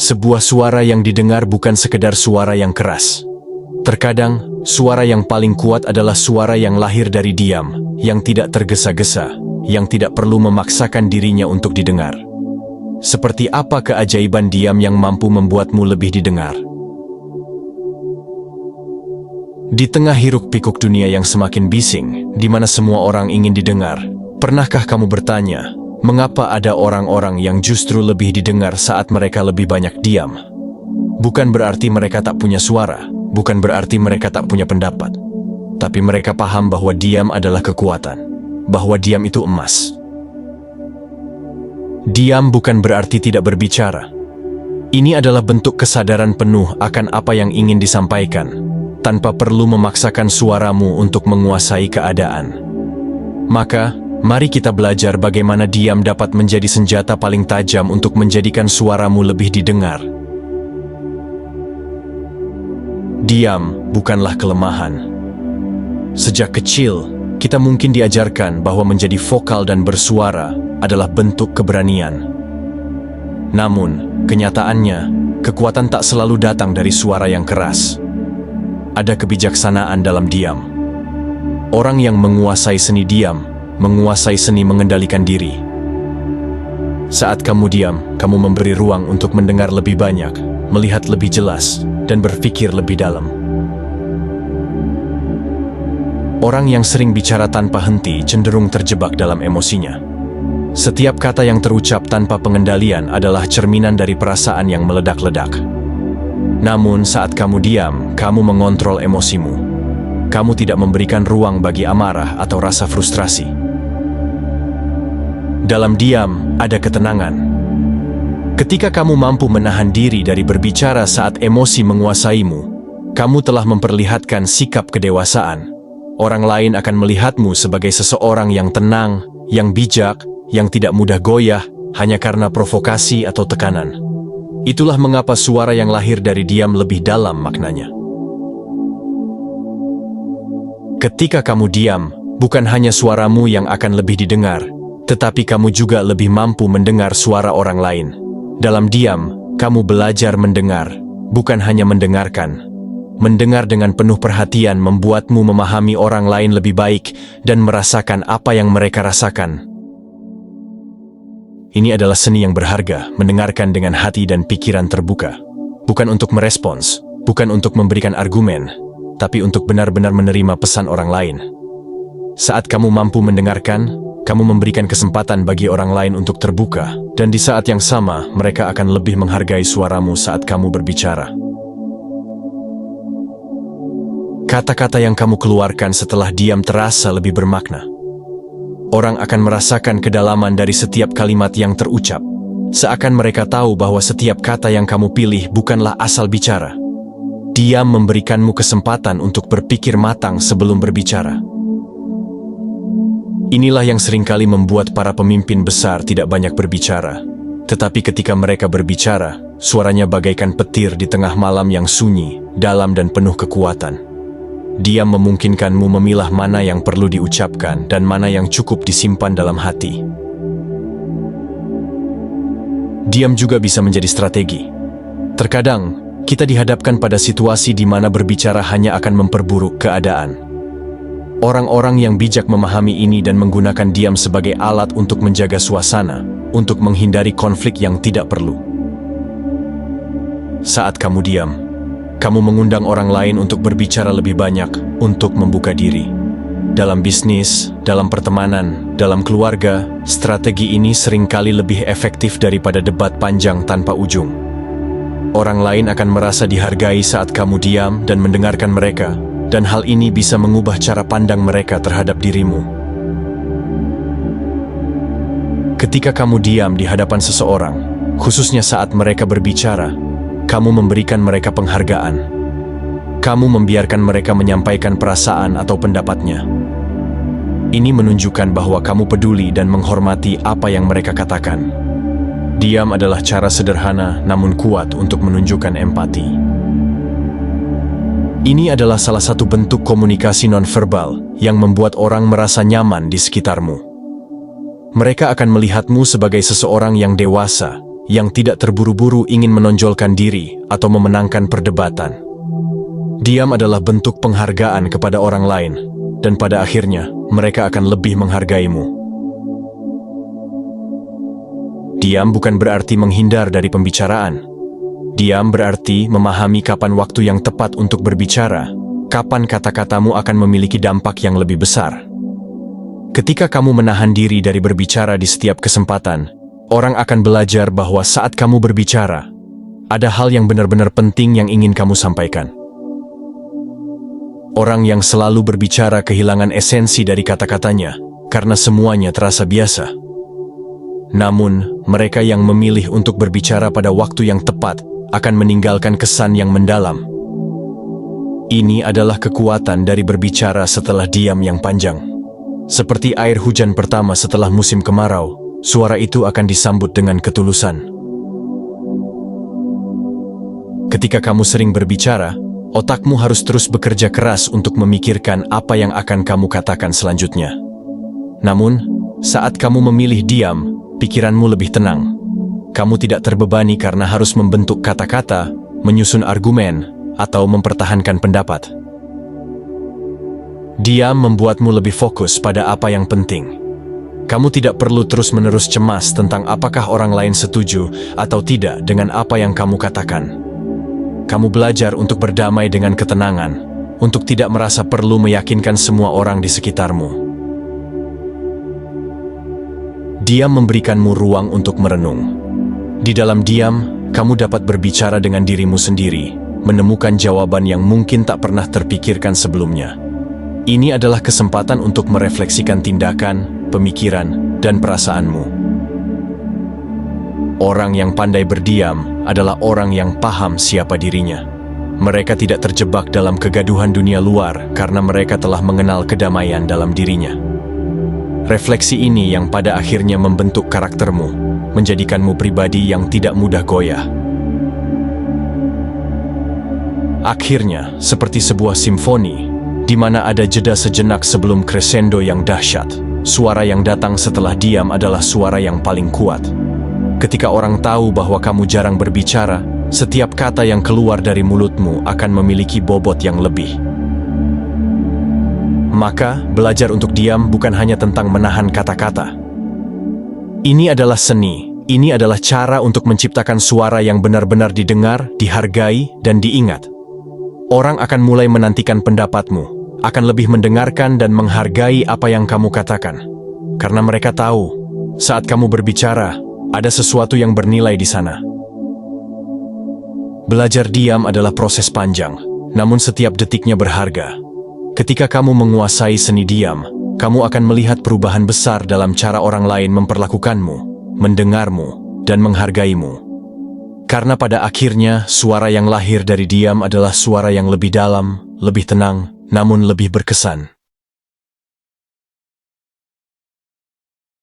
Sebuah suara yang didengar bukan sekedar suara yang keras. Terkadang, suara yang paling kuat adalah suara yang lahir dari diam, yang tidak tergesa-gesa, yang tidak perlu memaksakan dirinya untuk didengar. Seperti apa keajaiban diam yang mampu membuatmu lebih didengar? Di tengah hiruk-pikuk dunia yang semakin bising, di mana semua orang ingin didengar, pernahkah kamu bertanya, mengapa ada orang-orang yang justru lebih didengar saat mereka lebih banyak diam? Bukan berarti mereka tak punya suara, bukan berarti mereka tak punya pendapat. Tapi mereka paham bahwa diam adalah kekuatan, bahwa diam itu emas. Diam bukan berarti tidak berbicara. Ini adalah bentuk kesadaran penuh akan apa yang ingin disampaikan, tanpa perlu memaksakan suaramu untuk menguasai keadaan. Maka, mari kita belajar bagaimana diam dapat menjadi senjata paling tajam untuk menjadikan suaramu lebih didengar. Diam bukanlah kelemahan. Sejak kecil, kita mungkin diajarkan bahwa menjadi vokal dan bersuara adalah bentuk keberanian. Namun, kenyataannya, kekuatan tak selalu datang dari suara yang keras. Ada kebijaksanaan dalam diam. Orang yang menguasai seni diam, menguasai seni mengendalikan diri. Saat kamu diam, kamu memberi ruang untuk mendengar lebih banyak, melihat lebih jelas, dan berpikir lebih dalam. Orang yang sering bicara tanpa henti cenderung terjebak dalam emosinya. Setiap kata yang terucap tanpa pengendalian adalah cerminan dari perasaan yang meledak-ledak. Namun saat kamu diam, kamu mengontrol emosimu. Kamu tidak memberikan ruang bagi amarah atau rasa frustrasi. Dalam diam, ada ketenangan. Ketika kamu mampu menahan diri dari berbicara saat emosi menguasaimu, kamu telah memperlihatkan sikap kedewasaan. Orang lain akan melihatmu sebagai seseorang yang tenang, yang bijak, yang tidak mudah goyah, hanya karena provokasi atau tekanan. Itulah mengapa suara yang lahir dari diam lebih dalam maknanya. Ketika kamu diam, bukan hanya suaramu yang akan lebih didengar, tetapi kamu juga lebih mampu mendengar suara orang lain. Dalam diam, kamu belajar mendengar, bukan hanya mendengarkan. Mendengar dengan penuh perhatian membuatmu memahami orang lain lebih baik dan merasakan apa yang mereka rasakan. Ini adalah seni yang berharga, mendengarkan dengan hati dan pikiran terbuka. Bukan untuk merespons, bukan untuk memberikan argumen, tapi untuk benar-benar menerima pesan orang lain. Saat kamu mampu mendengarkan, kamu memberikan kesempatan bagi orang lain untuk terbuka, dan di saat yang sama, mereka akan lebih menghargai suaramu saat kamu berbicara. Kata-kata yang kamu keluarkan setelah diam terasa lebih bermakna. Orang akan merasakan kedalaman dari setiap kalimat yang terucap, seakan mereka tahu bahwa setiap kata yang kamu pilih bukanlah asal bicara. Diam memberikanmu kesempatan untuk berpikir matang sebelum berbicara. Inilah yang seringkali membuat para pemimpin besar tidak banyak berbicara. Tetapi ketika mereka berbicara, suaranya bagaikan petir di tengah malam yang sunyi, dalam dan penuh kekuatan. Diam memungkinkanmu memilah mana yang perlu diucapkan dan mana yang cukup disimpan dalam hati. Diam juga bisa menjadi strategi. Terkadang, kita dihadapkan pada situasi di mana berbicara hanya akan memperburuk keadaan. Orang-orang yang bijak memahami ini dan menggunakan diam sebagai alat untuk menjaga suasana, untuk menghindari konflik yang tidak perlu. Saat kamu diam, kamu mengundang orang lain untuk berbicara lebih banyak, untuk membuka diri. Dalam bisnis, dalam pertemanan, dalam keluarga, strategi ini seringkali lebih efektif daripada debat panjang tanpa ujung. Orang lain akan merasa dihargai saat kamu diam dan mendengarkan mereka, dan hal ini bisa mengubah cara pandang mereka terhadap dirimu. Ketika kamu diam di hadapan seseorang, khususnya saat mereka berbicara, kamu memberikan mereka penghargaan. Kamu membiarkan mereka menyampaikan perasaan atau pendapatnya. Ini menunjukkan bahwa kamu peduli dan menghormati apa yang mereka katakan. Diam adalah cara sederhana namun kuat untuk menunjukkan empati. Ini adalah salah satu bentuk komunikasi nonverbal yang membuat orang merasa nyaman di sekitarmu. Mereka akan melihatmu sebagai seseorang yang dewasa, yang tidak terburu-buru ingin menonjolkan diri atau memenangkan perdebatan. Diam adalah bentuk penghargaan kepada orang lain, dan pada akhirnya mereka akan lebih menghargaimu. Diam bukan berarti menghindar dari pembicaraan. Diam berarti memahami kapan waktu yang tepat untuk berbicara, kapan kata-katamu akan memiliki dampak yang lebih besar. Ketika kamu menahan diri dari berbicara di setiap kesempatan, orang akan belajar bahwa saat kamu berbicara, ada hal yang benar-benar penting yang ingin kamu sampaikan. Orang yang selalu berbicara kehilangan esensi dari kata-katanya, karena semuanya terasa biasa. Namun, mereka yang memilih untuk berbicara pada waktu yang tepat akan meninggalkan kesan yang mendalam. Ini adalah kekuatan dari berbicara setelah diam yang panjang. Seperti air hujan pertama setelah musim kemarau, suara itu akan disambut dengan ketulusan. Ketika kamu sering berbicara, otakmu harus terus bekerja keras untuk memikirkan apa yang akan kamu katakan selanjutnya. Namun, saat kamu memilih diam, pikiranmu lebih tenang. Kamu tidak terbebani karena harus membentuk kata-kata, menyusun argumen, atau mempertahankan pendapat. Diam membuatmu lebih fokus pada apa yang penting. Kamu tidak perlu terus-menerus cemas tentang apakah orang lain setuju atau tidak dengan apa yang kamu katakan. Kamu belajar untuk berdamai dengan ketenangan, untuk tidak merasa perlu meyakinkan semua orang di sekitarmu. Diam memberikanmu ruang untuk merenung. Di dalam diam, kamu dapat berbicara dengan dirimu sendiri, menemukan jawaban yang mungkin tak pernah terpikirkan sebelumnya. Ini adalah kesempatan untuk merefleksikan tindakan, pemikiran, dan perasaanmu. Orang yang pandai berdiam adalah orang yang paham siapa dirinya. Mereka tidak terjebak dalam kegaduhan dunia luar karena mereka telah mengenal kedamaian dalam dirinya. Refleksi ini yang pada akhirnya membentuk karaktermu, menjadikanmu pribadi yang tidak mudah goyah. Akhirnya, seperti sebuah simfoni, di mana ada jeda sejenak sebelum crescendo yang dahsyat, suara yang datang setelah diam adalah suara yang paling kuat. Ketika orang tahu bahwa kamu jarang berbicara, setiap kata yang keluar dari mulutmu akan memiliki bobot yang lebih. Maka, belajar untuk diam bukan hanya tentang menahan kata-kata. Ini adalah seni, ini adalah cara untuk menciptakan suara yang benar-benar didengar, dihargai, dan diingat. Orang akan mulai menantikan pendapatmu, akan lebih mendengarkan dan menghargai apa yang kamu katakan. Karena mereka tahu, saat kamu berbicara, ada sesuatu yang bernilai di sana. Belajar diam adalah proses panjang, namun setiap detiknya berharga. Ketika kamu menguasai seni diam, kamu akan melihat perubahan besar dalam cara orang lain memperlakukanmu, mendengarmu, dan menghargaimu. Karena pada akhirnya, suara yang lahir dari diam adalah suara yang lebih dalam, lebih tenang, namun lebih berkesan.